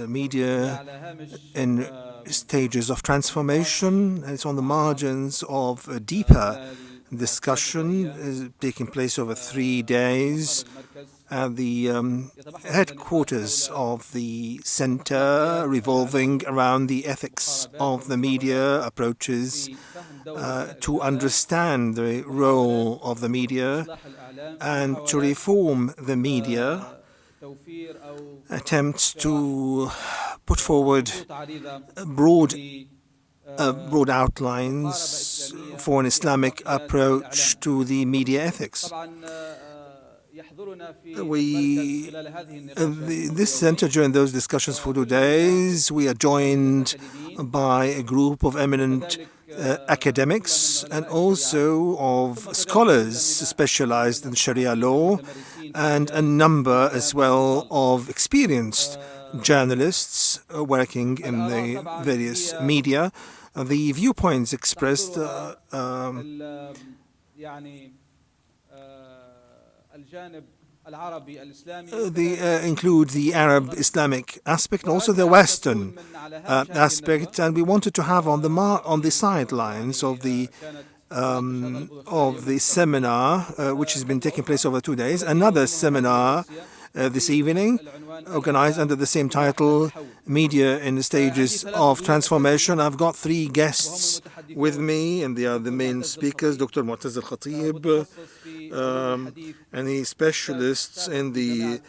media in stages of transformation. It's on the margins of a deeper discussion taking place over 3 days at the headquarters of the center, revolving around the ethics of the media, approaches to understand the role of the media and to reform the media, attempts to put forward broad outlines for an Islamic approach to the media ethics. This center, during those discussions for 2 days, we are joined by a group of eminent academics and also of scholars specialized in Sharia law, and a number as well of experienced journalists working in the various media. The viewpoints expressed include the Arab Islamic aspect and also the Western aspect, and we wanted to have on the sidelines of the seminar, which has been taking place over 2 days, another seminar this evening, organized under the same title, Media in the Stages of Transformation. I've got 3 guests with me, and they are the main speakers, Dr. Motaz Al Khateeb, and he's specialists in the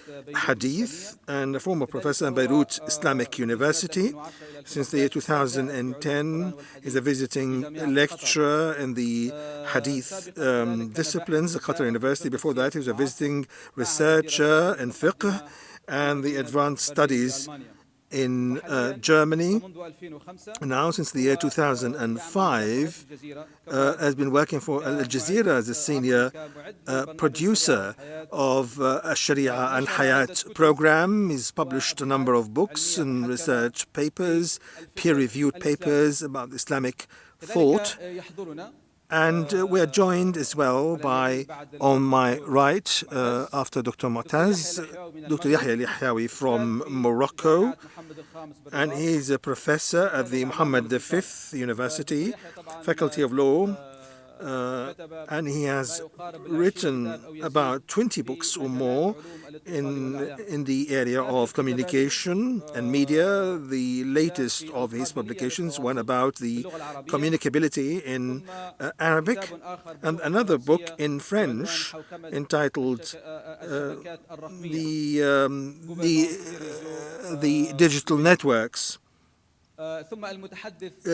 Hadith and a former professor at Beirut Islamic University. Since the year 2010, he's a visiting lecturer in the Hadith disciplines at Qatar University. Before that, he was a visiting researcher in fiqh and the advanced studies in Germany. Now, since the year 2005, has been working for Al Jazeera as a senior producer of a Shariah and Hayat program. He's published a number of books and research papers, peer-reviewed papers about Islamic thought. And we are joined as well by, on my right, after Dr. Motaz, Dr. Yahya El Yahyaoui from Morocco, and he is a professor at the Mohammed V University, Faculty of Law, and he has written about 20 books or more in the area of communication and media. The latest of his publications, one about the communicability in Arabic, and another book in French entitled the Digital Networks.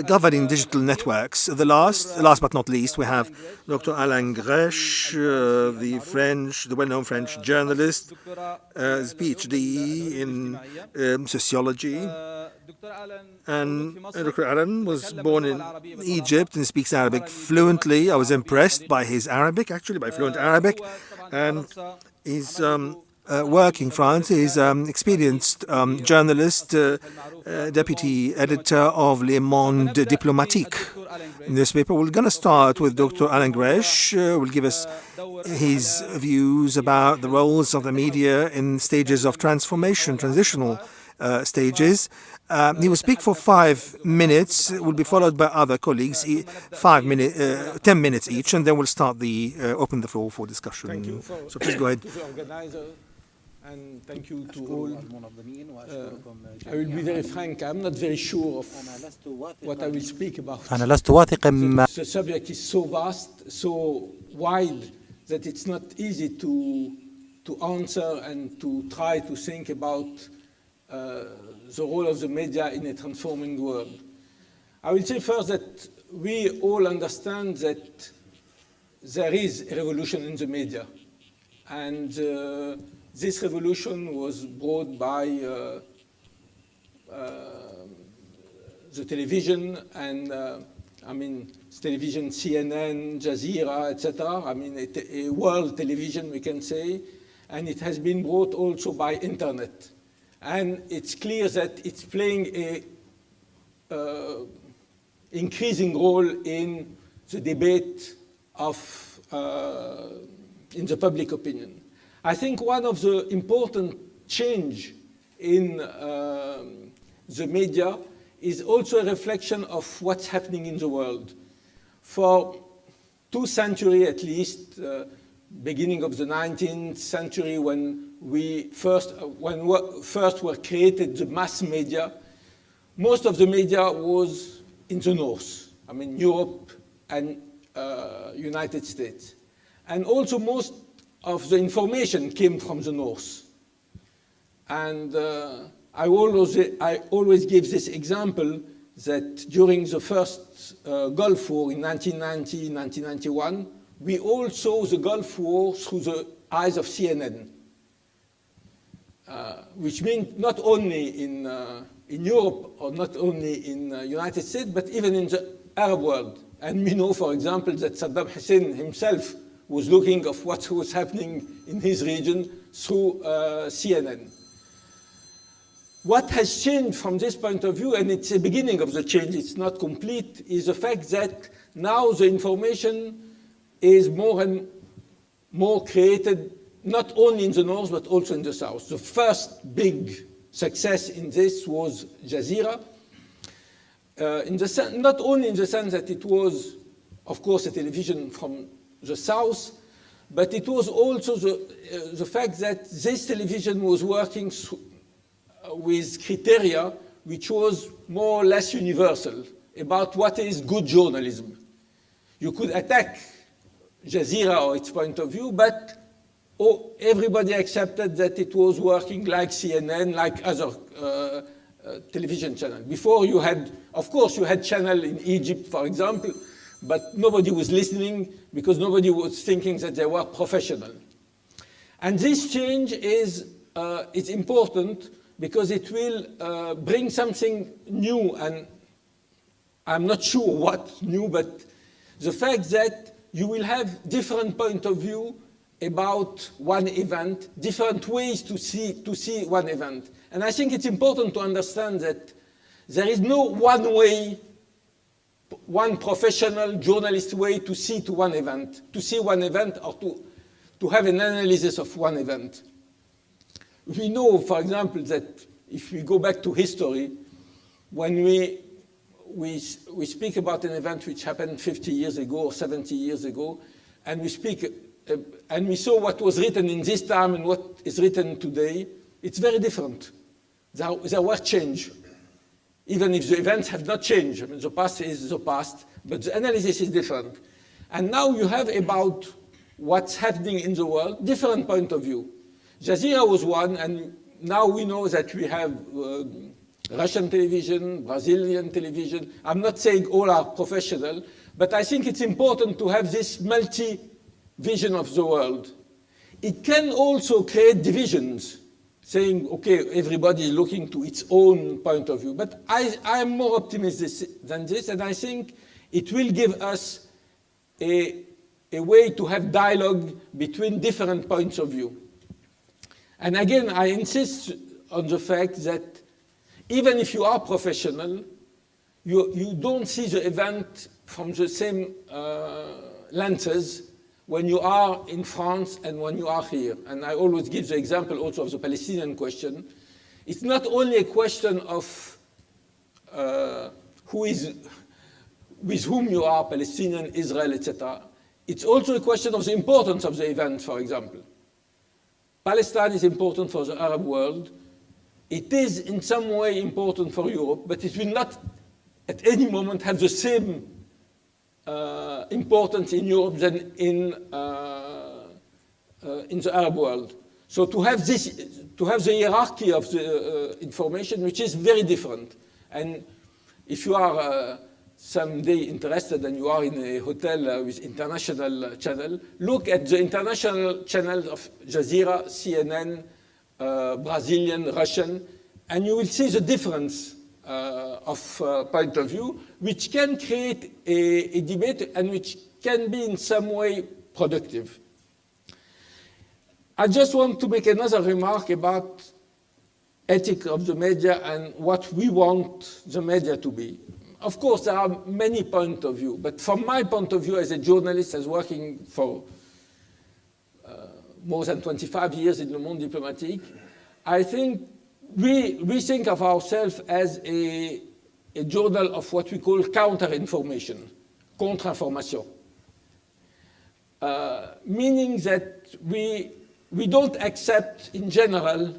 Governing digital networks. The last but not least, we have Dr. Alain Gresh, the well-known French journalist, his PhD in sociology. And Dr. Alain was born in Egypt and speaks Arabic fluently. I was impressed by his Arabic, actually, by fluent Arabic, and he's work in France. He's experienced journalist, deputy editor of Monde diplomatique newspaper. We're going to start with Dr. Alain Gresh. Will give us his views about the roles of the media in stages of transformation, transitional stages. He will speak for 5 minutes. It will be followed by other colleagues, 10 minutes each, and then we'll start open the floor for discussion. Thank you. So please go ahead. And thank you to all. I will be very frank, I'm not very sure of what I will speak about. أنا لست واثقا مما The subject is so vast, so wide, that it's not easy to answer and to try to think about the role of the media in a transforming world. I will say first that we all understand that there is a revolution in the media. And this revolution was brought by the television and television, CNN, Jazeera, etc. A world television, we can say, and it has been brought also by internet. And it's clear that it's playing a increasing role in the debate in the public opinion. I think one of the important change in the media is also a reflection of what's happening in the world. For 2 centuries at least, beginning of the 19th century, when first were created the mass media, most of the media was in the north. I mean, Europe and United States. And also most of the information came from the north. And I always give this example that during the first Gulf War in 1990, 1991, we all saw the Gulf War through the eyes of CNN, which means not only in Europe or not only in the United States, but even in the Arab world. And we know, for example, that Saddam Hussein himself was looking at what was happening in his region through CNN. What has changed from this point of view, and it's the beginning of the change, it's not complete, is the fact that now the information is more and more created, not only in the north, but also in the south. The first big success in this was Jazeera, not only in the sense that it was, of course, a television from the south, but it was also the fact that this television was working with criteria which was more or less universal about what is good journalism. You could attack Jazeera or its point of view, but everybody accepted that it was working like CNN, like other television channels. Before you had, of course, you had channel in Egypt, for example, but nobody was listening because nobody was thinking that they were professional. And this change is it's important because it will bring something new, and I'm not sure what new, but the fact that you will have different point of view about one event, different ways to see one event. And I think it's important to understand that there is no one way, one professional journalist way to see one event or to have an analysis of one event. We know, for example, that if we go back to history, when we speak about an event which happened 50 years ago or 70 years ago, and we speak and we saw what was written in this time and what is written today, it's very different. There were change, even if the events have not changed. I mean, the past is the past, but the analysis is different. And now you have about what's happening in the world, different point of view. Jazeera was one, and now we know that we have Russian television, Brazilian television. I'm not saying all are professional, but I think it's important to have this multi-vision of the world. It can also create divisions, saying, okay, everybody is looking to its own point of view. But I am more optimistic than this, and I think it will give us a way to have dialogue between different points of view. And again, I insist on the fact that even if you are professional, you don't see the event from the same lenses when you are in France and when you are here. And I always give the example also of the Palestinian question. It's not only a question of with whom you are, Palestinian, Israel, etc. It's also a question of the importance of the event, for example. Palestine is important for the Arab world. It is in some way important for Europe, but it will not at any moment have the same importance in Europe than in the Arab world. So to have the hierarchy of the information, which is very different. And if you are someday interested and you are in a hotel with international channel, look at the international channels of Jazeera, CNN, Brazilian, Russian, and you will see the difference of point of view, which can create a debate and which can be in some way productive. I just want to make another remark about ethics of the media and what we want the media to be. Of course, there are many points of view, but from my point of view as a journalist, as working for more than 25 years in Le Monde diplomatique, I think we think of ourselves as a journal of what we call counter-information, contre-information, meaning that we don't accept in general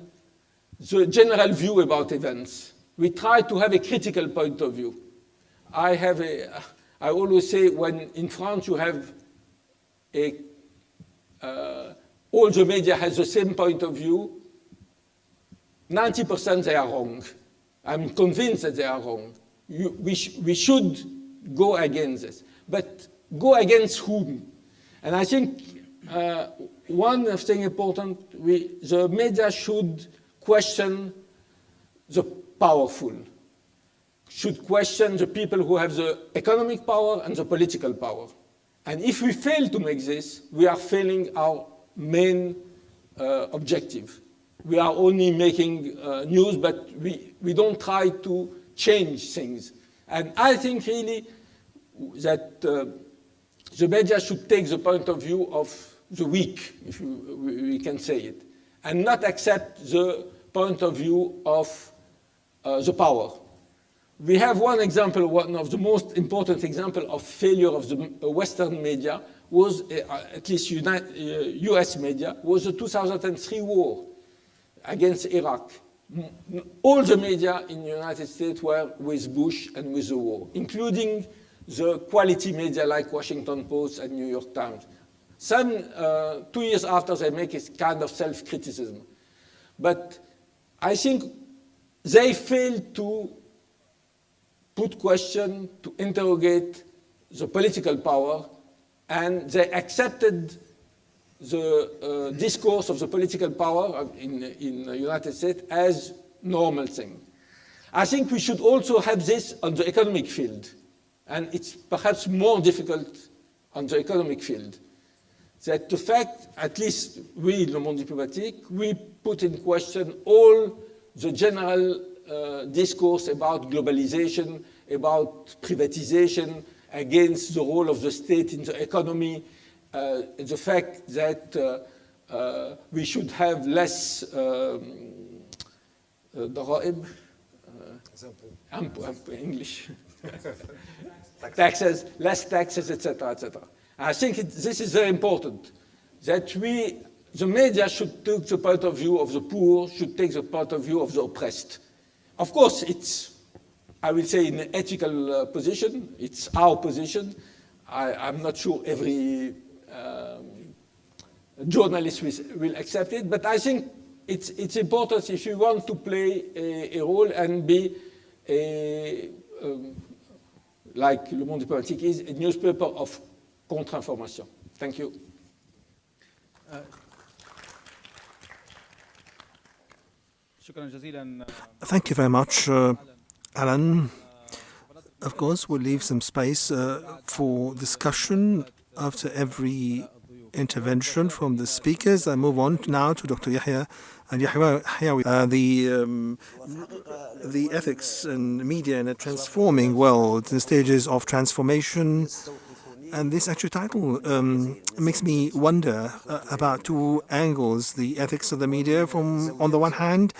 the general view about events. We try to have a critical point of view. I always say when in France you have all the media has the same point of view, 90% they are wrong. I'm convinced that they are wrong. We should go against this. But go against whom? And I think one thing important, the media should question the powerful, should question the people who have the economic power and the political power. And if we fail to make this, we are failing our main objective. We are only making news, but we don't try to change things. And I think really that the media should take the point of view of the weak, if we can say it, and not accept the point of view of the power. We have one example, one of the most important examples of failure of the Western media was, at least US media, was the 2003 war against Iraq. All the media in the United States were with Bush and with the war, including the quality media like Washington Post and New York Times. Some, 2 years after, they make a kind of self-criticism. But I think they failed to put question, to interrogate the political power, and they accepted the discourse of the political power in the United States as normal thing. I think we should also have this on the economic field, and it's perhaps more difficult on the economic field. That the fact, at least we, Le Monde Diplomatique, we put in question all the general discourse about globalization, about privatization, against the role of the state in the economy, the fact that we should have less ضرائب, English, taxes, less taxes, etc., etc. I think this is very important, that the media should take the point of view of the poor, should take the point of view of the oppressed. Of course, it's, I will say, in an ethical position. It's our position. I'm not sure every journalist will accept it, but I think it's important if you want to play a role and be like Le Monde Diplomatique is, a newspaper of contre-information. Thank you. Thank you very much, Alain. Of course, we'll leave some space for discussion after every intervention from the speakers. I move on now to Dr. Yahya El Yahyaoui, the ethics and media in a transforming world, the stages of transformation. And this actual title makes me wonder about two angles: the ethics of the media from on the one hand,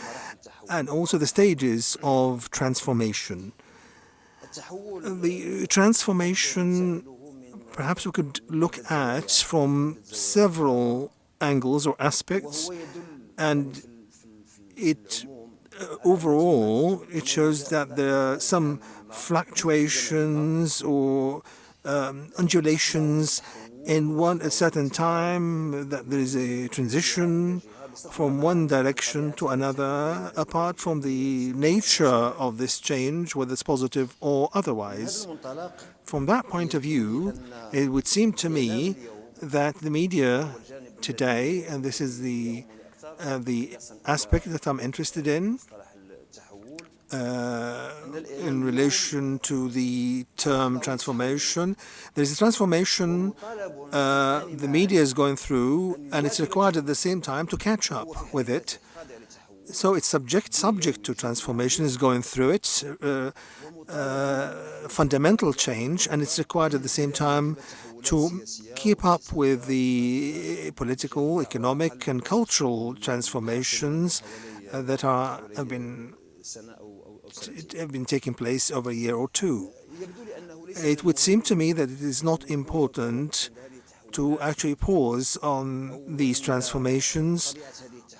and also the stages of transformation. The transformation, perhaps we could look at from several angles or aspects, and overall it shows that there are some fluctuations or undulations in a certain time, that there is a transition from one direction to another, apart from the nature of this change, whether it's positive or otherwise. From that point of view, it would seem to me that the media today, and this is the aspect that I'm interested in relation to the term transformation. There's a transformation the media is going through, and it's required at the same time to catch up with it. So it's subject to transformation, is going through it, fundamental change, and it's required at the same time to keep up with the political, economic, and cultural transformations that have been taking place over a year or two. It would seem to me that it is not important to actually pause on these transformations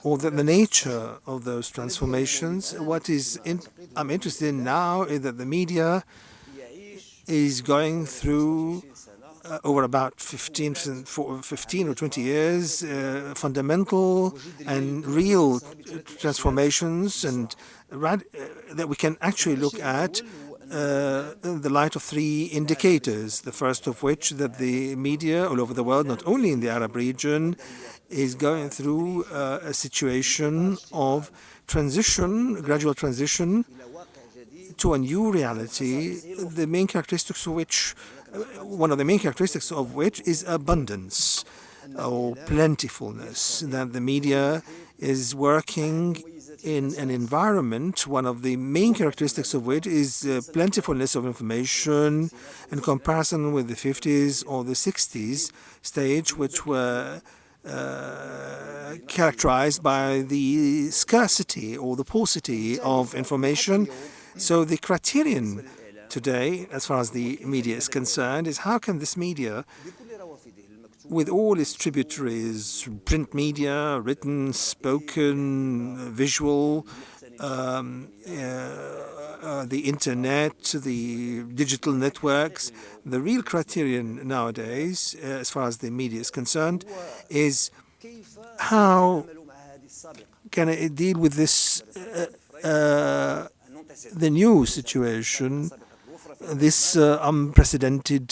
or the nature of those transformations. What I'm interested in now is that the media is going through over about 15 or 20 years, fundamental and real transformations, and that we can actually look at in the light of three indicators. The first of which, that the media all over the world, not only in the Arab region, is going through a situation of transition, gradual transition to a new reality, the main characteristics of which, one of the main characteristics of which is abundance or plentifulness, that the media is working in an environment, one of the main characteristics of which is plentifulness of information in comparison with the 50s or the 60s stage, which were characterized by the scarcity or the paucity of information. So the criterion today, as far as the media is concerned, is how can this media, with all its tributaries, print media, written, spoken, visual, the internet, the digital networks, the real criterion nowadays, as far as the media is concerned, is how can it deal with this, the new situation, this unprecedented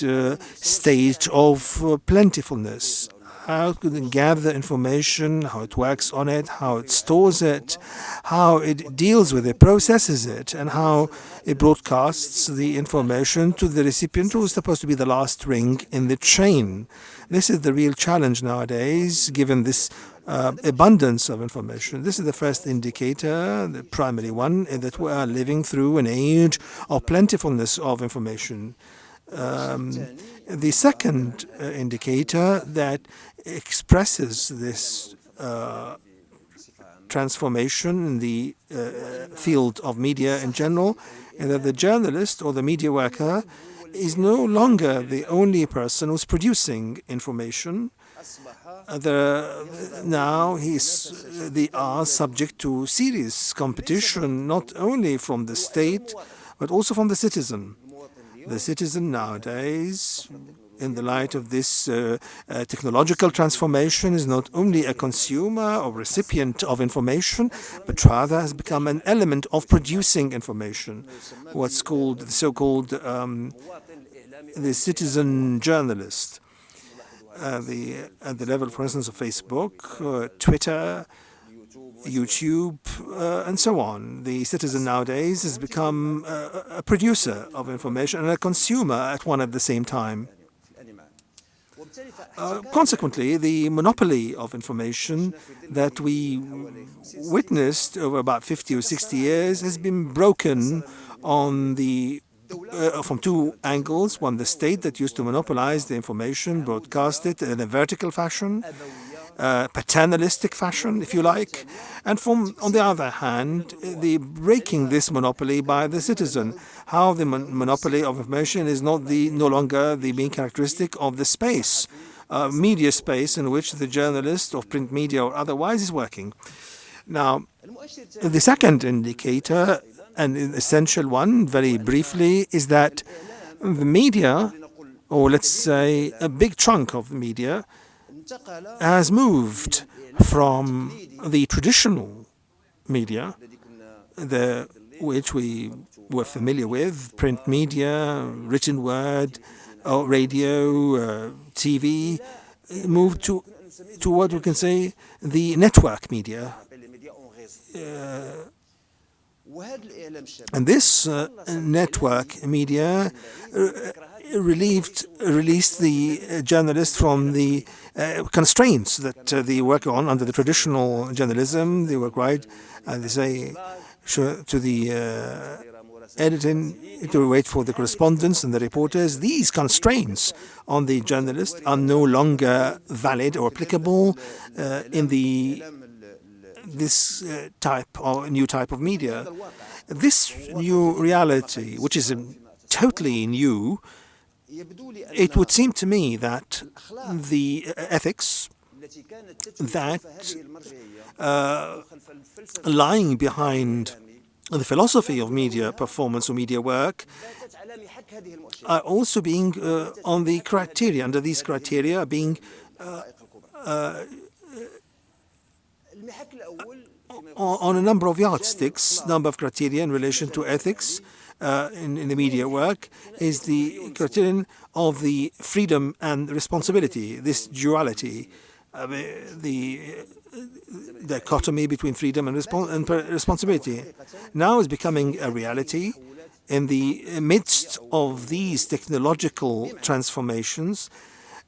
state of plentifulness. How it can gather information, how it works on it, how it stores it, how it deals with it, processes it, and how it broadcasts the information to the recipient, who is supposed to be the last ring in the chain. This is the real challenge nowadays, given this abundance of information. This is the first indicator, the primary one, that we are living through an age of plentifulness of information. The second indicator that expresses this transformation in the field of media in general is that the journalist or the media worker is no longer the only person who's producing information. Now they are subject to serious competition, not only from the state, but also from the citizen. The citizen nowadays, in the light of this technological transformation, is not only a consumer or recipient of information, but rather has become an element of producing information, what's called the so-called the citizen journalist. At the level, for instance, of Facebook, Twitter, YouTube, and so on. The citizen nowadays has become a producer of information and a consumer at one at the same time. Consequently, the monopoly of information that we witnessed over about 50 or 60 years has been broken on the from two angles. One, the state that used to monopolize the information, broadcast it in a vertical fashion, paternalistic fashion, if you like, and on the other hand, the breaking this monopoly by the citizen. How the monopoly of information is no longer the main characteristic of the space, media space, in which the journalist of print media or otherwise is working. Now, the second indicator, and an essential one, very briefly, is that the media, or let's say a big chunk of the media, has moved from the traditional media, which we were familiar with, print media, written word, radio, TV, moved to what we can say the network media. And this network media released the journalists from the constraints that they work on under the traditional journalism. They work they say to the editing, to wait for the correspondents and the reporters. These constraints on the journalists are no longer valid or applicable in the this new type of media. This new reality, which is totally new, it would seem to me that the ethics that lying behind the philosophy of media performance or media work are also being on the criteria, under these criteria, being on a number of yardsticks, number of criteria in relation to ethics in the media work, is the criterion of the freedom and responsibility, this duality, the dichotomy between freedom and responsibility. Now is becoming a reality in the midst of these technological transformations,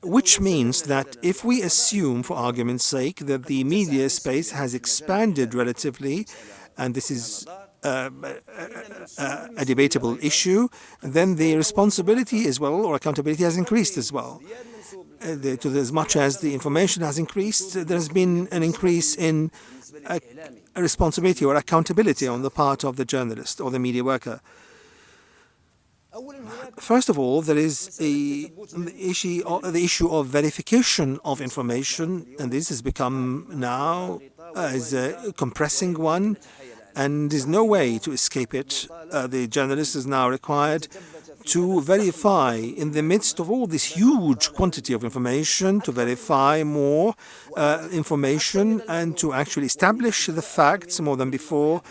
which means that if we assume, for argument's sake, that the media space has expanded relatively, and this is a debatable issue, then the responsibility as well, or accountability, has increased as well. To as much as the information has increased, there's been an increase in a responsibility or accountability on the part of the journalist or the media worker. First of all, there is the issue of verification of information, and this has become now as a compressing one, and there's no way to escape it. The journalist is now required to verify, in the midst of all this huge quantity of information, to verify more information and to actually establish the facts more than before,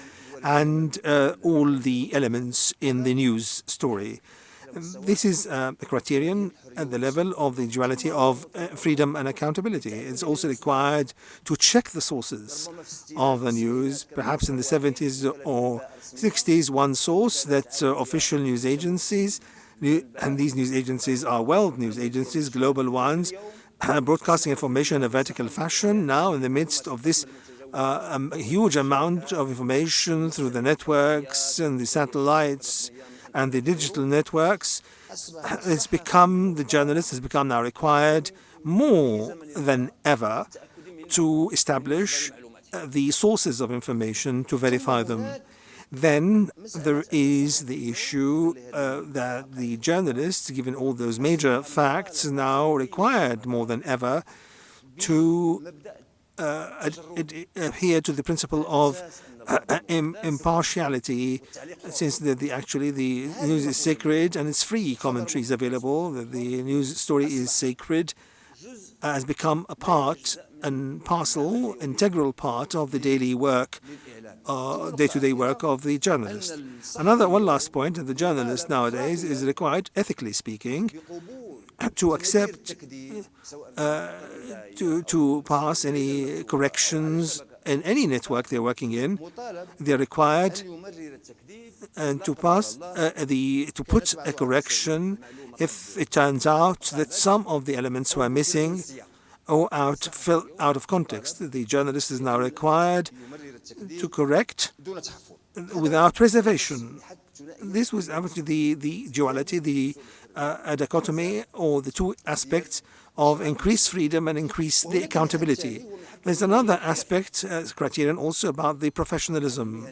and all the elements in the news story. This is a criterion at the level of the duality of freedom and accountability. It's also required to check the sources of the news. Perhaps in the 70s or 60s, one source that official news agencies, and these news agencies are world news agencies, global ones, broadcasting information in a vertical fashion. Now, in the midst of this huge amount of information through the networks and the satellites and the digital networks, the journalist has become now required more than ever to establish the sources of information, to verify them. Then there is the issue that the journalists, given all those major facts, now required more than ever to adhere to the principle of impartiality, since actually the news is sacred and it's free commentary is available. The news story is sacred, has become a part and parcel, integral part of the daily work, day-to-day work of the journalist. One last point, the journalist nowadays is required, ethically speaking, to accept, to pass any corrections in any network they're working in. They're required and to pass to put a correction if it turns out that some of the elements were missing or fell out of context. The journalist is now required to correct without reservation. This was actually the duality, the dichotomy, or the two aspects of increased freedom and increased the accountability. There's another aspect, criterion also about the professionalism.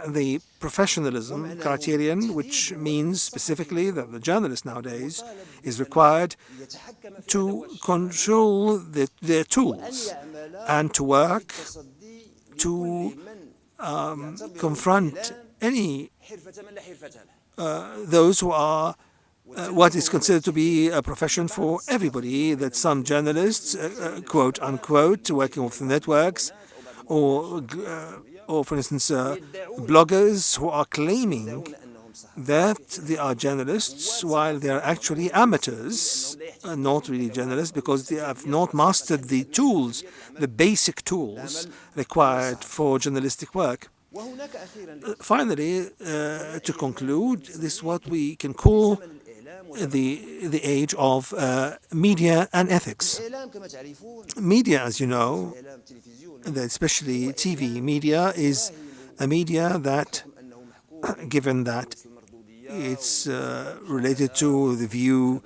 The professionalism criterion, which means specifically that the journalist nowadays is required to control their tools and to work to confront any those who are what is considered to be a profession for everybody, that some journalists, quote unquote, working with networks, or for instance, bloggers who are claiming that they are journalists while they are actually amateurs, not really journalists, because they have not mastered the tools, the basic tools required for journalistic work. Finally, to conclude, this is what we can call the age of media and ethics. Media, as you know, especially TV media, is a media that, given that it's related to the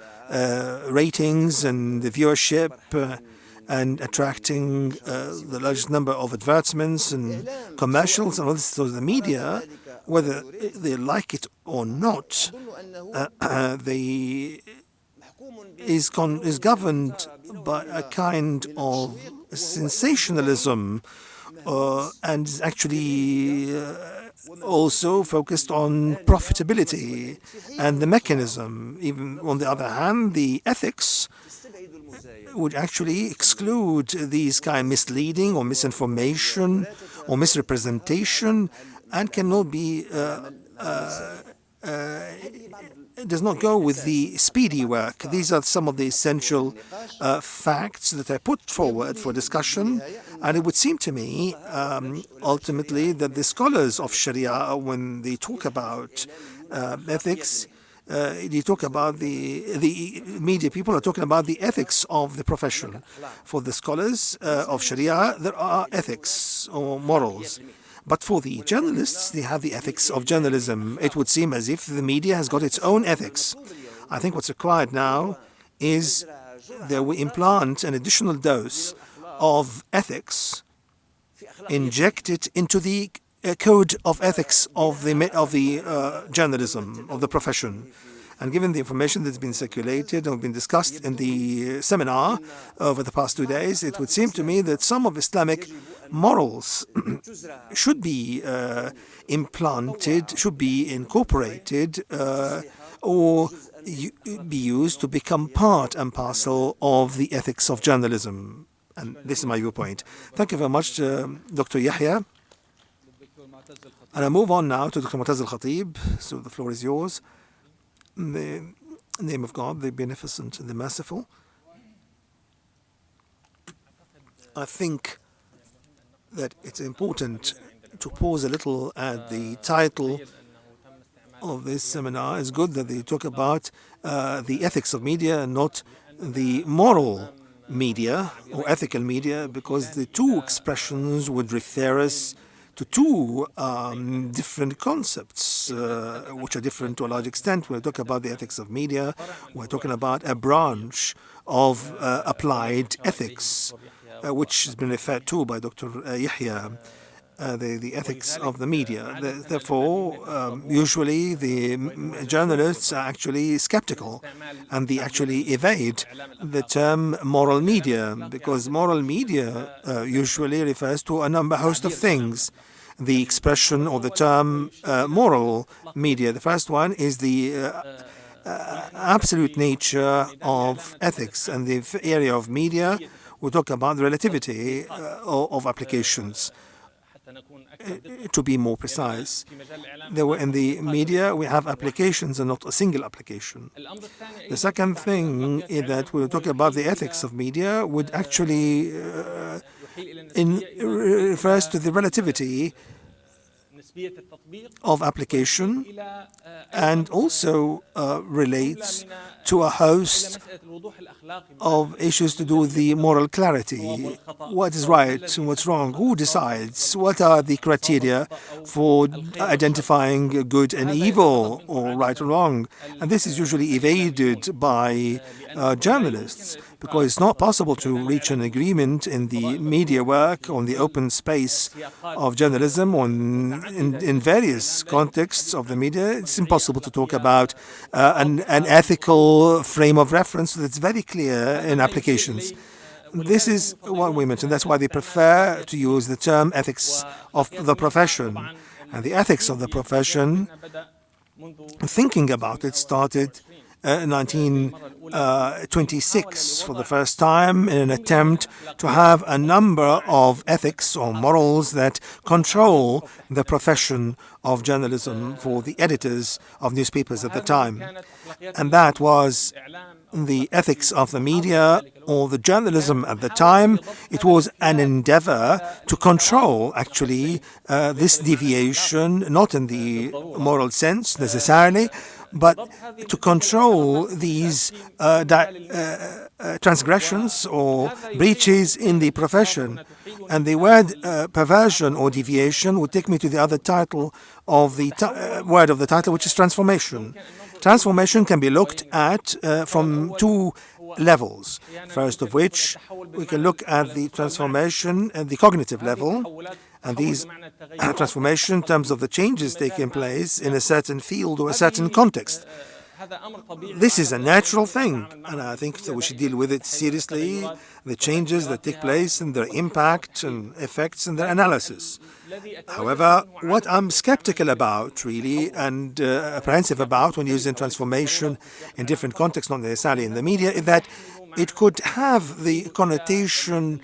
ratings and the viewership and attracting the largest number of advertisements and commercials and all this. So the media, whether they like it or not, is governed by a kind of sensationalism and is actually also focused on profitability and the mechanism. Even on the other hand, the ethics would actually exclude these kind of misleading or misinformation or misrepresentation and cannot be does not go with the speedy work. These are some of the essential facts that I put forward for discussion, and it would seem to me ultimately that the scholars of Sharia, when they talk about ethics, they talk about the media people are talking about the ethics of the profession. For the scholars of Sharia, there are ethics or morals. But for the journalists, they have the ethics of journalism. It would seem as if the media has got its own ethics. I think what's required now is that we implant an additional dose of ethics, inject it into the code of ethics of the journalism, of the profession. And given the information that's been circulated and been discussed in the seminar over the past 2 days, it would seem to me that some of Islamic morals should be implanted, should be incorporated, or be used to become part and parcel of the ethics of journalism. And this is my viewpoint. Thank you very much, Dr. Yahya. And I move on now to Dr. Motaz Al Khateeb. So the floor is yours. In the name of God, the Beneficent and the Merciful. I think that it's important to pause a little at the title of this seminar. It's good that they talk about the ethics of media and not the moral media or ethical media, because the two expressions would refer us to two different concepts, which are different to a large extent. We're talking about the ethics of media. We're talking about a branch of applied ethics, which has been referred to by Dr. Yahya, the ethics of the media. Therefore, usually the journalists are actually skeptical, and they actually evade the term moral media, because moral media usually refers to a host of things. The expression or the term moral media, the first one is the absolute nature of ethics, and the area of media, we talk about the relativity of applications. To be more precise, in the media we have applications and not a single application. The second thing is that we're talking about the ethics of media would actually refers to the relativity of application, and also relates to a host of issues to do with the moral clarity. What is right and what's wrong? Who decides? What are the criteria for identifying good and evil, or right or wrong? And this is usually evaded by journalists, because it's not possible to reach an agreement in the media work on the open space of journalism in various contexts of the media. It's impossible to talk about an ethical frame of reference that's very clear in applications. This is what we mentioned. That's why they prefer to use the term ethics of the profession. And the ethics of the profession, thinking about it, started in 1926 for the first time, in an attempt to have a number of ethics or morals that control the profession of journalism for the editors of newspapers at the time. And that was the ethics of the media or the journalism at the time. It was an endeavor to control, actually, this deviation, not in the moral sense necessarily, but to control these transgressions or breaches in the profession. And the word perversion or deviation would take me to the other title of the word of the title, which is transformation. Transformation can be looked at from two levels. First of which, we can look at the transformation at the cognitive level, and these transformation in terms of the changes taking place in a certain field or a certain context. This is a natural thing, and I think that we should deal with it seriously, the changes that take place and their impact and effects and their analysis. However, what I'm skeptical about, really, and apprehensive about when using transformation in different contexts, not necessarily in the media, is that it could have the connotation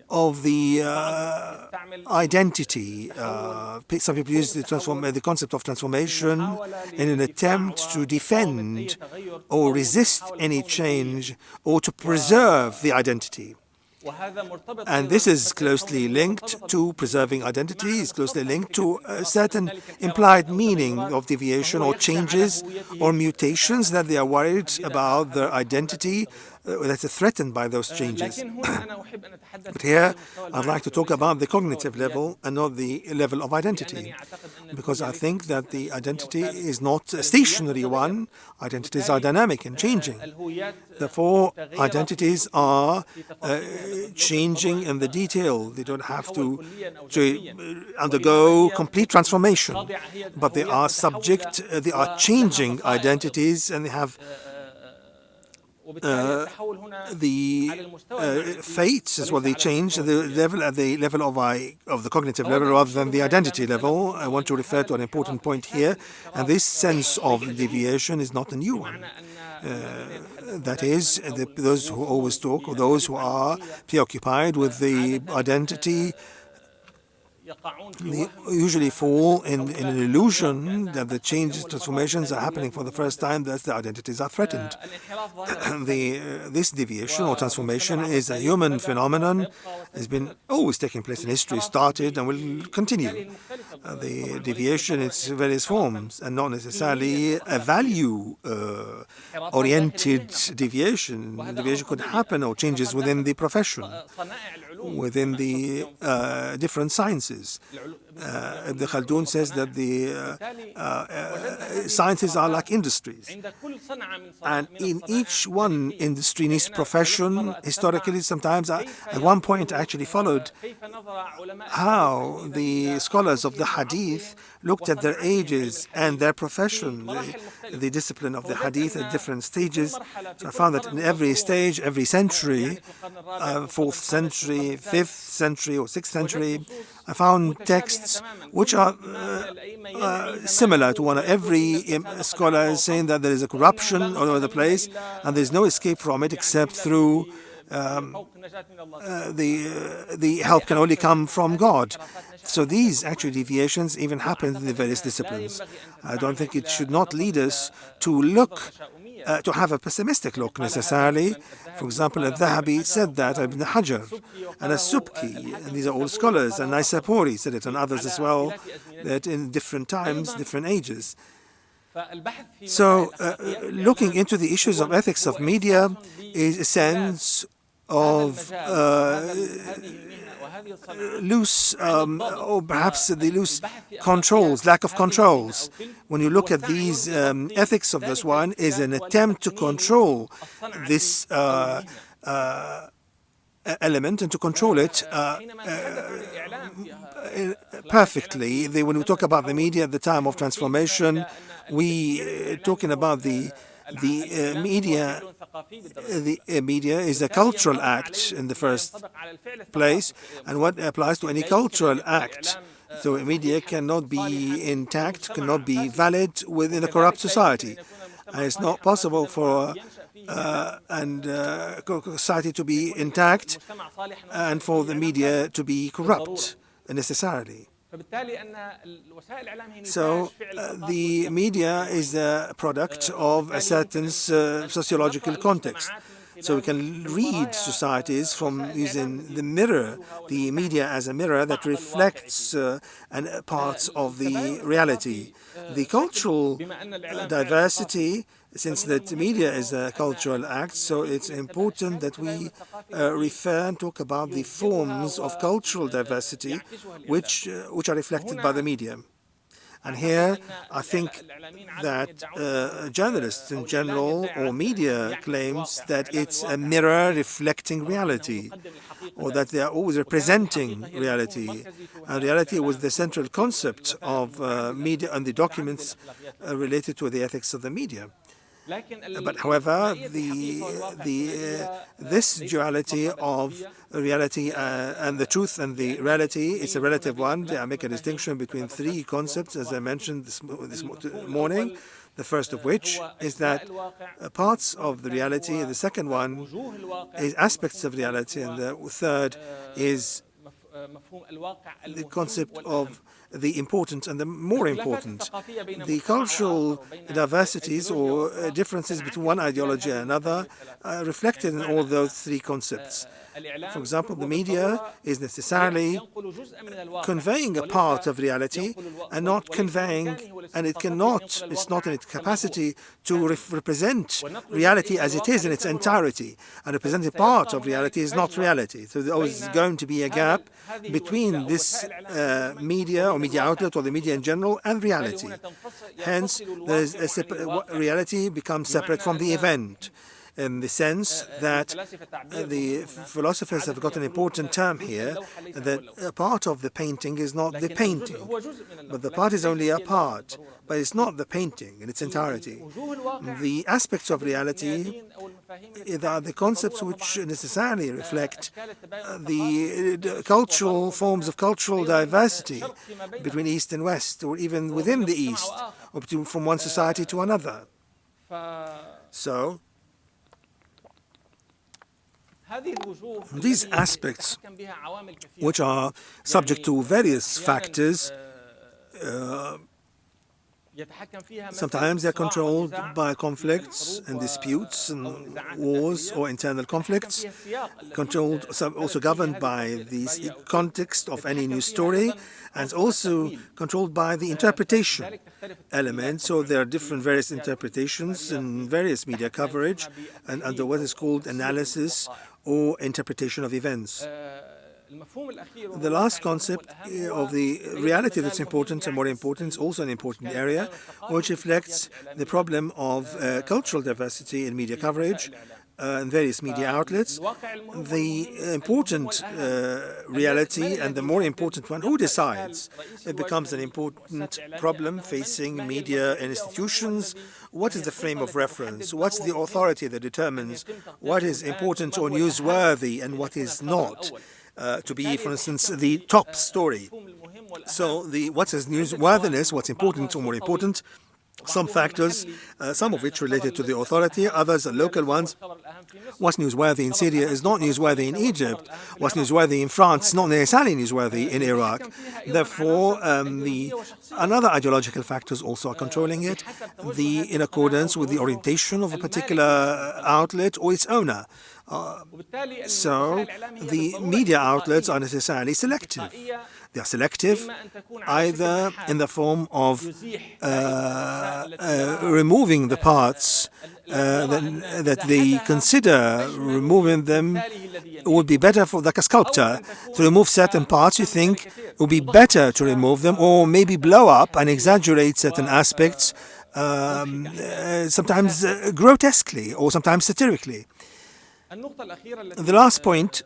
of the identity. Some people use the concept of transformation in an attempt to defend or resist any change or to preserve the identity. And this is closely linked to preserving identity, is closely linked to a certain implied meaning of deviation or changes or mutations that they are worried about their identity that is threatened by those changes. But here, I'd like to talk about the cognitive level and not the level of identity, because I think that the identity is not a stationary one. Identities are dynamic and changing. Therefore, identities are changing in the detail. They don't have to undergo complete transformation, but they are subject, they are changing identities, and they have the fates as well. They change at the level of the cognitive level rather than the identity level. I want to refer to an important point here, and this sense of deviation is not a new one. That is, those who always talk, or those who are preoccupied with the identity, they usually fall in an illusion that the changes, transformations are happening for the first time, that the identities are threatened. This deviation or transformation is a human phenomenon, has been always taking place in history, started and will continue. The deviation is various forms and not necessarily a value-oriented deviation. Deviation could happen or changes within the profession, within the different sciences. Ibn Khaldun says that the sciences are like industries, and in each one industry needs profession. Historically, sometimes at one point I actually followed how the scholars of the hadith looked at their ages and their profession, the discipline of the hadith at different stages. So I found that in every stage, every century, 4th century, 5th century or 6th century, I found texts which are similar to one. Every scholar is saying that there is a corruption all over the place and there is no escape from it except through the help can only come from God. So these actual deviations even happen in the various disciplines. I don't think it should not lead us to look to have a pessimistic look necessarily. For example, Al-Dhahabi said that, Ibn Hajar and As-Subki, and these are all scholars, and Naisapuri said it, and others as well, that in different times, different ages. So looking into the issues of ethics of media is a sense of loose, or perhaps the loose controls, lack of controls. When you look at these ethics of this one, is an attempt to control this element and to control it perfectly. When we talk about the media at the time of transformation, we talking about the media. The media is a cultural act in the first place, and what applies to any cultural act. So media cannot be intact, cannot be valid within a corrupt society. And it's not possible for society to be intact and for the media to be corrupt necessarily. So the media is a product of a certain sociological context. So we can read societies from using the mirror, the media as a mirror that reflects parts of the reality. The cultural diversity, since the media is a cultural act, so it's important that we refer and talk about the forms of cultural diversity which are reflected by the media. And here, I think that journalists in general or media claims that it's a mirror reflecting reality, or that they are always representing reality. And reality was the central concept of media and the documents related to the ethics of the media. But however, this duality of reality and the truth and the reality is a relative one. I make a distinction between three concepts, as I mentioned this morning. The first of which is that parts of the reality, the second one is aspects of reality, and the third is the concept of the important and the more important. The cultural diversities or differences between one ideology and another are reflected in all those three concepts. For example, the media is necessarily conveying a part of reality and not conveying, and it's not in its capacity to represent reality as it is in its entirety. And representing part of reality is not reality. So there's always going to be a gap between this media or media outlet or the media in general and reality. Hence, reality becomes separate from the event, in the sense that the philosophers have got an important term here, that a part of the painting is not the painting, but the part is only a part, but it's not the painting in its entirety. The aspects of reality are the concepts which necessarily reflect the cultural forms of cultural diversity between East and West, or even within the East, or from one society to another. So, these aspects, which are subject to various factors, sometimes they're controlled by conflicts and disputes and wars or internal conflicts, controlled, also governed by the context of any news story, and also controlled by the interpretation element. So there are different various interpretations in various media coverage and under what is called analysis or interpretation of events. The last concept of the reality that's important and more important is also an important area, which reflects the problem of cultural diversity in media coverage in various media outlets. The important reality and the more important one, who decides? It becomes an important problem facing media and institutions. What is the frame of reference? What's the authority that determines what is important or newsworthy and what is not? To be, for instance, the top story. So what is newsworthiness, what's important or more important, some factors, some of which related to the authority, others are local ones. What's newsworthy in Syria is not newsworthy in Egypt. What's newsworthy in France is not necessarily newsworthy in Iraq. Therefore, another ideological factors also are controlling it, in accordance with the orientation of a particular outlet or its owner. So the media outlets are necessarily selective. They are selective either in the form of removing the parts that they consider removing them. It would be better for, like a sculptor, to remove certain parts. You think it would be better to remove them, or maybe blow up and exaggerate certain aspects, sometimes grotesquely or sometimes satirically. The last point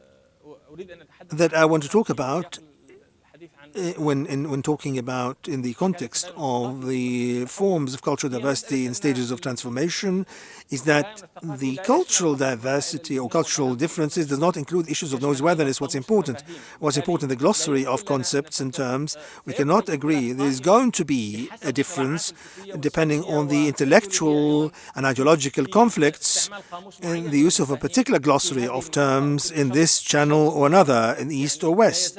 that I want to talk about when talking about in the context of the forms of cultural diversity in stages of transformation is that the cultural diversity or cultural differences does not include issues of newsworthiness. What's important, the glossary of concepts and terms, we cannot agree. There is going to be a difference depending on the intellectual and ideological conflicts in the use of a particular glossary of terms in this channel or another, in East or West.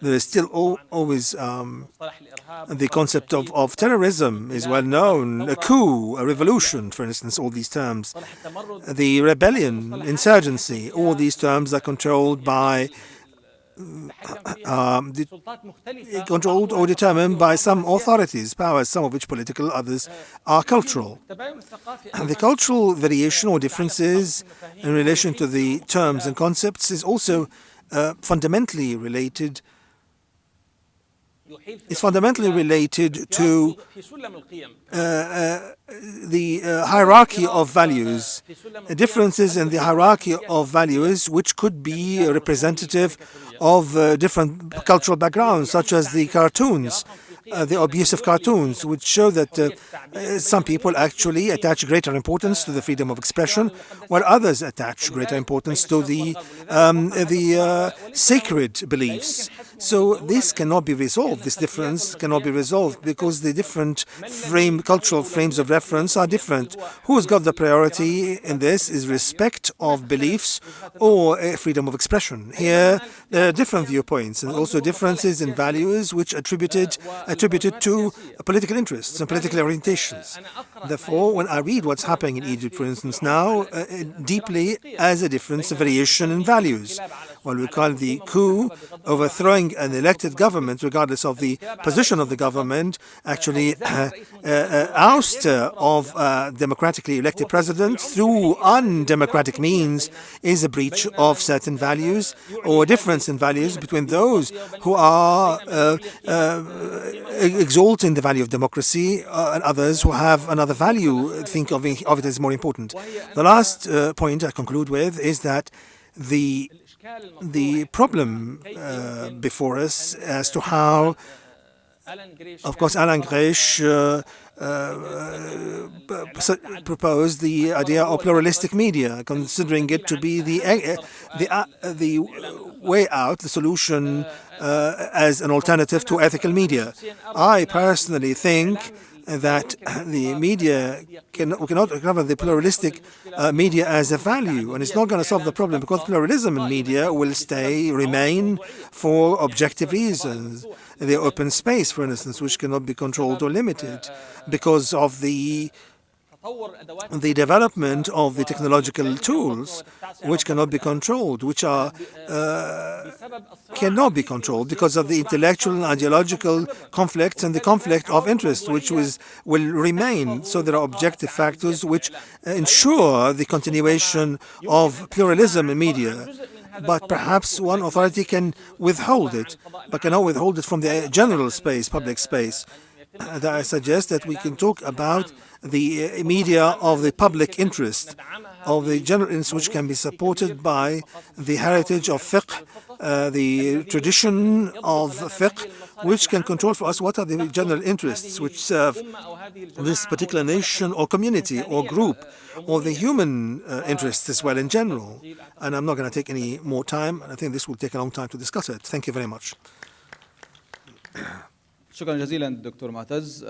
There is still always the concept of terrorism is well known, a coup, a revolution, for instance, all these terms. The rebellion, insurgency, all these terms are controlled by controlled or determined by some authorities, powers, some of which political, others are cultural. The cultural variation or differences in relation to the terms and concepts is also fundamentally related is fundamentally related to the hierarchy of values, differences in the hierarchy of values which could be representative of different cultural backgrounds, such as the cartoons, the abusive cartoons, which show that some people actually attach greater importance to the freedom of expression, while others attach greater importance to the sacred beliefs. So this cannot be resolved. This difference cannot be resolved because the different cultural frames of reference are different. Who's got the priority in this is respect of beliefs or freedom of expression. Here, there are different viewpoints and also differences in values which attributed to political interests and political orientations. Therefore, when I read what's happening in Egypt, for instance, now, deeply as a difference, a variation in values. What we call the coup, overthrowing an elected government, regardless of the position of the government, actually ouster of a democratically elected president through undemocratic means is a breach of certain values or difference in values between those who are exalting the value of democracy and others who have another value, think of it as more important. The last point I conclude with is that the problem before us as to how, of course, Alain Gresh proposed the idea of pluralistic media, considering it to be the way out, the solution as an alternative to ethical media. I personally think that the media we cannot recover the pluralistic media as a value, and it's not going to solve the problem because pluralism in media will remain for objective reasons. The open space, for instance, which cannot be controlled or limited because of the development of the technological tools which cannot be controlled, which are cannot be controlled because of the intellectual and ideological conflicts and the conflict of interest which will remain. So there are objective factors which ensure the continuation of pluralism in media. But perhaps one authority can withhold it, but cannot withhold it from the general space, public space. I suggest that we can talk about the media of the public interest, of the general interest, which can be supported by the heritage of fiqh, the tradition of fiqh, which can control for us what are the general interests which serve this particular nation or community or group, or the human interests as well in general. And I'm not going to take any more time. I think this will take a long time to discuss it. Thank you very much. شكرا جزيلا دكتور معتز.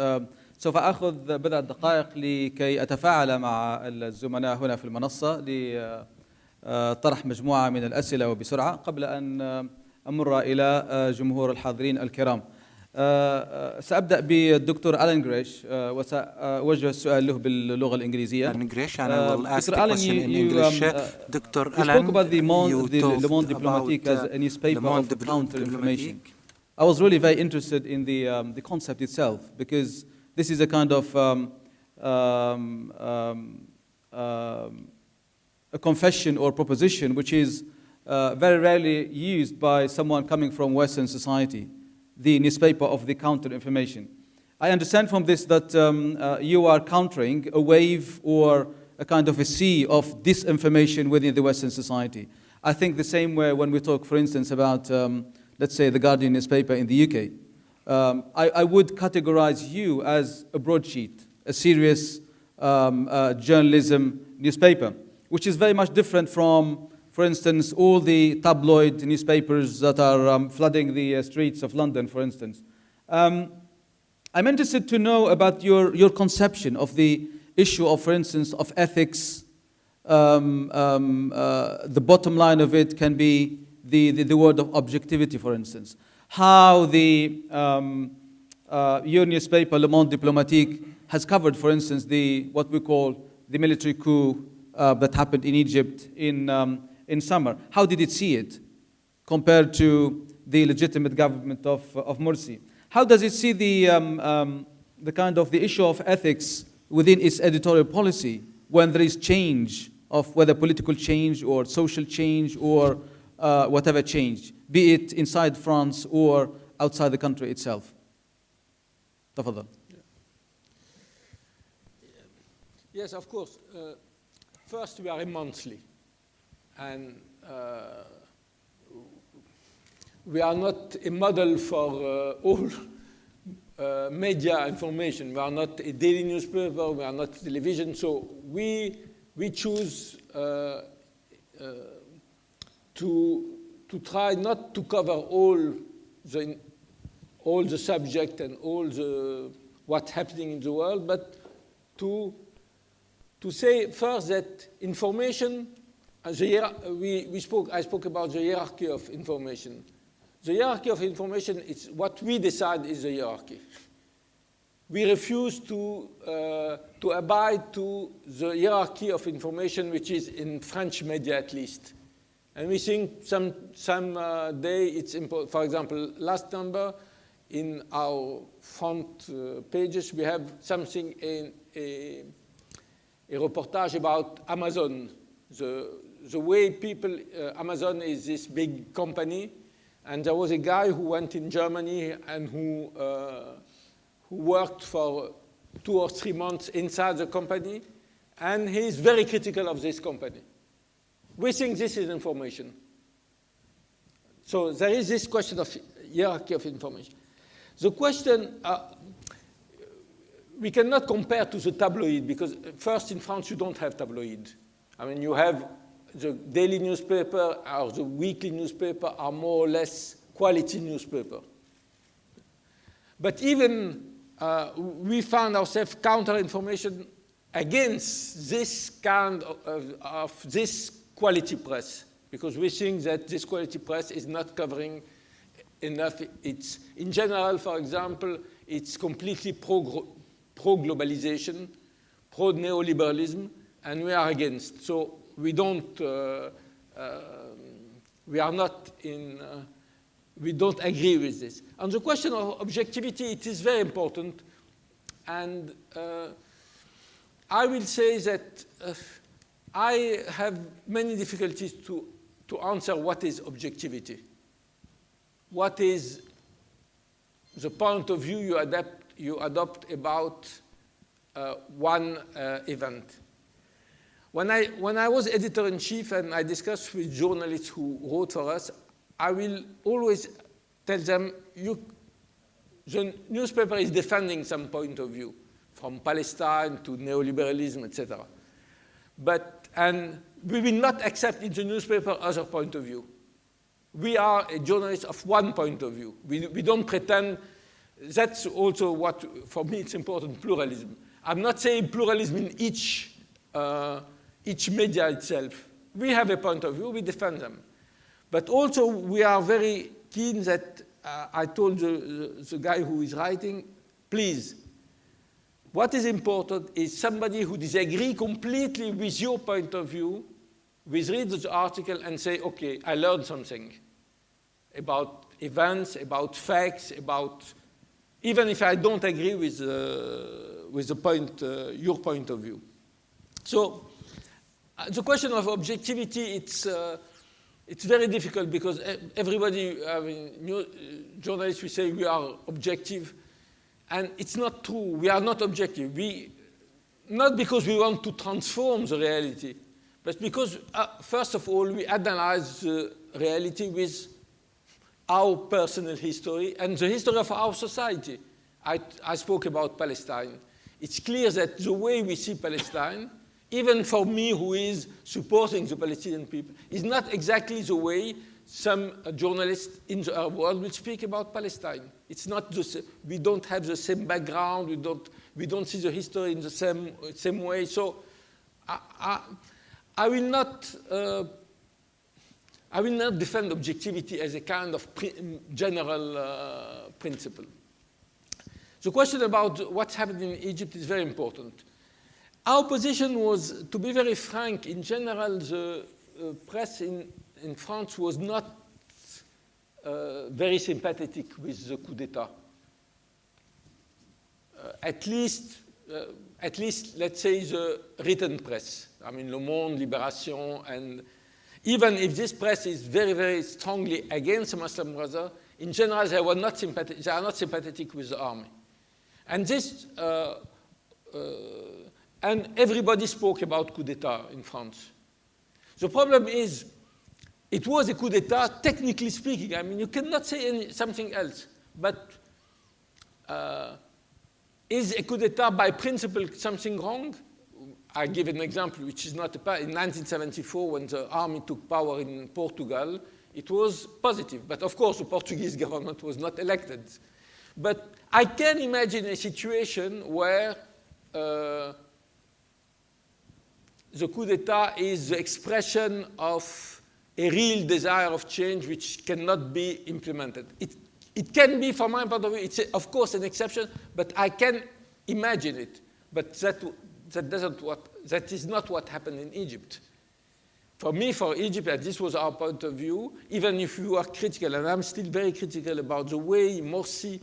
سوف أخذ بضع دقائق لكي أتفاعل مع الزملاء هنا في المنصة لطرح مجموعة من الأسئلة وبسرعة قبل أن أمر إلى جمهور الحاضرين الكرام. سأبدأ بالدكتور ألين جريش وسأوجه السؤال له باللغة الإنجليزية. Dr. Alain, you spoke about the Monde diplomatique as a newspaper of counter-information. I was really very interested in the concept itself, because this is a kind of a confession or proposition which is very rarely used by someone coming from Western society, the newspaper of the counter-information. I understand from this that you are countering a wave or a kind of a sea of disinformation within the Western society. I think the same way when we talk, for instance, about let's say the Guardian newspaper in the UK. I would categorize you as a broadsheet, a serious journalism newspaper, which is very much different from, for instance, all the tabloid newspapers that are flooding the streets of London, for instance. I'm interested to know about your conception of the issue of, for instance, of ethics. The bottom line of it can be the word of objectivity, for instance. How your newspaper, Le Monde diplomatique, has covered, for instance, what we call the military coup that happened in Egypt in summer. How did it see it compared to the legitimate government of Morsi? How does it see the kind of the issue of ethics within its editorial policy when there is change of whether political change or social change or whatever change, be it inside France or outside the country itself. تفضل. Yes, of course. First, we are a monthly, and we are not a model for all media information. We are not a daily newspaper, we are not television, so we choose to try not to cover all the subject and all the what's happening in the world, but to say first that information, I spoke about the hierarchy of information. The hierarchy of information is what we decide is the hierarchy. We refuse to abide to the hierarchy of information, which is in French media at least. And we think some day it's important. For example, last number in our front pages, we have something a reportage about Amazon. The way people, Amazon is this big company, and there was a guy who went in Germany and who worked for 2 or 3 months inside the company, and he's very critical of this company. We think this is information. So there is this question of hierarchy of information. The question, we cannot compare to the tabloid, because first in France you don't have tabloid. I mean, you have the daily newspaper or the weekly newspaper are more or less quality newspaper. But even we found ourselves counter-information against this kind of this quality press, because we think that this quality press is not covering enough. It's, in general, for example, it's completely pro-globalization, pro-neoliberalism, and we are against. So we don't, we are not in, we don't agree with this. On the question of objectivity, it is very important. And I will say that I have many difficulties to answer what is objectivity. What is the point of view you adopt about one event? When I was editor-in-chief and I discussed with journalists who wrote for us, I will always tell them, the newspaper is defending some point of view, from Palestine to neoliberalism, etc. And we will not accept in the newspaper other point of view. We are a journalist of one point of view. We don't pretend. That's also what, for me, it's important, pluralism. I'm not saying pluralism in each media itself. We have a point of view, we defend them. But also, we are very keen that I told the guy who is writing, please, what is important is somebody who disagrees completely with your point of view, will read the article and say, okay, I learned something about events, about facts, about, even if I don't agree with the point, your point of view. So the question of objectivity, it's very difficult because everybody, I mean, journalists, we say we are objective. And it's not true. We are not objective. Not because we want to transform the reality, but because, first of all, we analyze the reality with our personal history and the history of our society. I spoke about Palestine. It's clear that the way we see Palestine, even for me who is supporting the Palestinian people, is not exactly the way some journalists in the Arab world will speak about Palestine. It's not the same. We don't have the same background. We don't see the history in the same way. So I will not defend objectivity as a kind of general principle. The question about what's happening in Egypt is very important. Our position was, to be very frank, in general, the press in France was not very sympathetic with the coup d'etat. At least, let's say, the written press. I mean, Le Monde, Libération, and even if this press is very, very strongly against the Muslim Brotherhood, in general, they are not sympathetic with the army. And this, and everybody spoke about coup d'etat in France. The problem is, it was a coup d'etat, technically speaking. I mean, you cannot say something else. But is a coup d'etat by principle something wrong? I give an example, which is not in 1974, when the army took power in Portugal, it was positive. But of course, the Portuguese government was not elected. But I can imagine a situation where the coup d'etat is the expression of a real desire of change which cannot be implemented. It can be, from my point of view, it's of course an exception, but I can imagine it. But that is not what happened in Egypt. For me, for Egypt, and this was our point of view, even if you are critical, and I'm still very critical about the way Morsi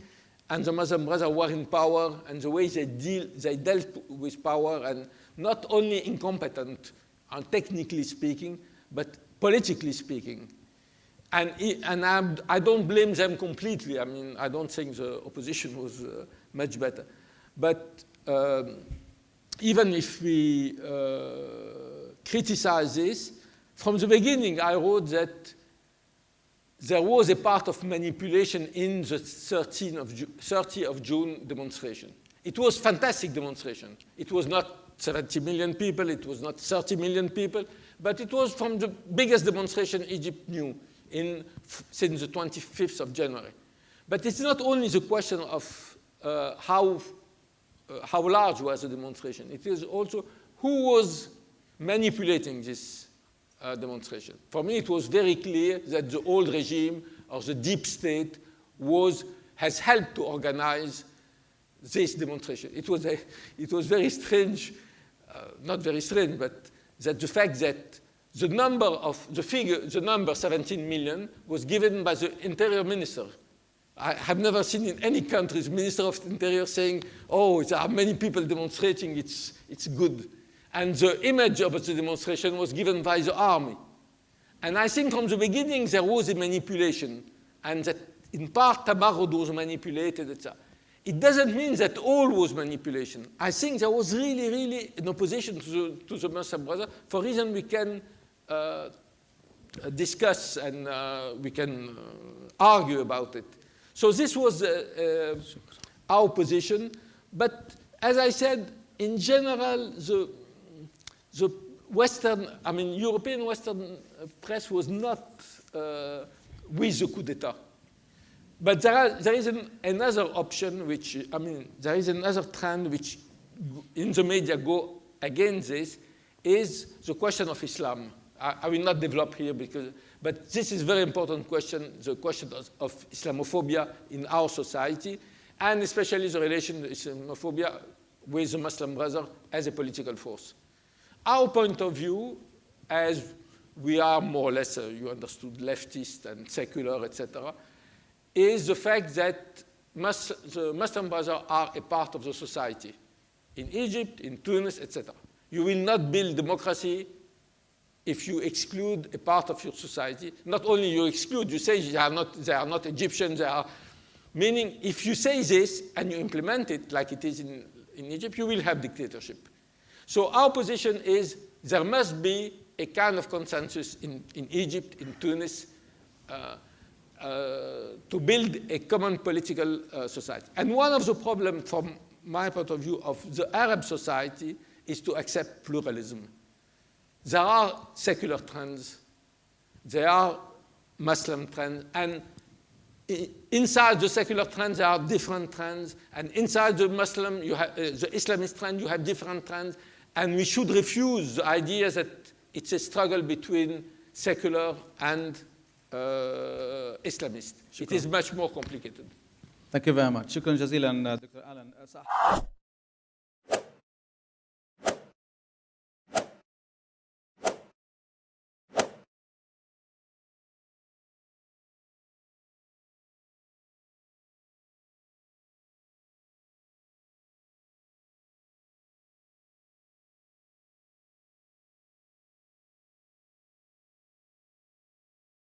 and the Muslim Brothers were in power and the way they dealt with power, and not only incompetent, and technically speaking, but politically speaking. And I don't blame them completely. I mean, I don't think the opposition was much better. But even if we criticize this, from the beginning I wrote that there was a part of manipulation in the 30 of June demonstration. It was fantastic demonstration. It was not 70 million people, it was not 30 million people, but it was from the biggest demonstration Egypt knew since the 25th of January. But it's not only the question of how large was the demonstration. It is also who was manipulating this demonstration. For me, it was very clear that the old regime or the deep state has helped to organize this demonstration. It was very strange, not very strange, but that the fact that the number 17 million was given by the interior minister. I have never seen in any country the Minister of the Interior saying, oh, there are many people demonstrating, it's good. And the image of the demonstration was given by the army. And I think from the beginning there was a manipulation, and that in part Tabarrud was manipulated, etc. It doesn't mean that all was manipulation. I think there was really, really an opposition to the Muslim Brothers for reason we can discuss and we can argue about it. So this was our position. But as I said, in general, the Western, I mean, European Western press was not with the coup d'etat. But there is another option, which, I mean, there is another trend which in the media go against this, is the question of Islam. I will not develop here, but this is a very important question, the question of Islamophobia in our society, and especially the relation of Islamophobia with the Muslim Brothers as a political force. Our point of view, as we are more or less, you understood, leftist and secular, etc., is the fact that the Muslim Brothers are a part of the society. In Egypt, in Tunis, etc. You will not build democracy if you exclude a part of your society. Not only you exclude, you say they are not Egyptians, meaning if you say this and you implement it like it is in Egypt, you will have dictatorship. So our position is there must be a kind of consensus in Egypt, in Tunis, to build a common political society. And one of the problems from my point of view of the Arab society is to accept pluralism. There are secular trends, there are Muslim trends, and inside the secular trends there are different trends, and inside the Muslim, the Islamist trend, you have different trends, and we should refuse the idea that it's a struggle between secular and Islamist. It is much more complicated. Thank you very much. شكرا جزيلا دكتور ألان.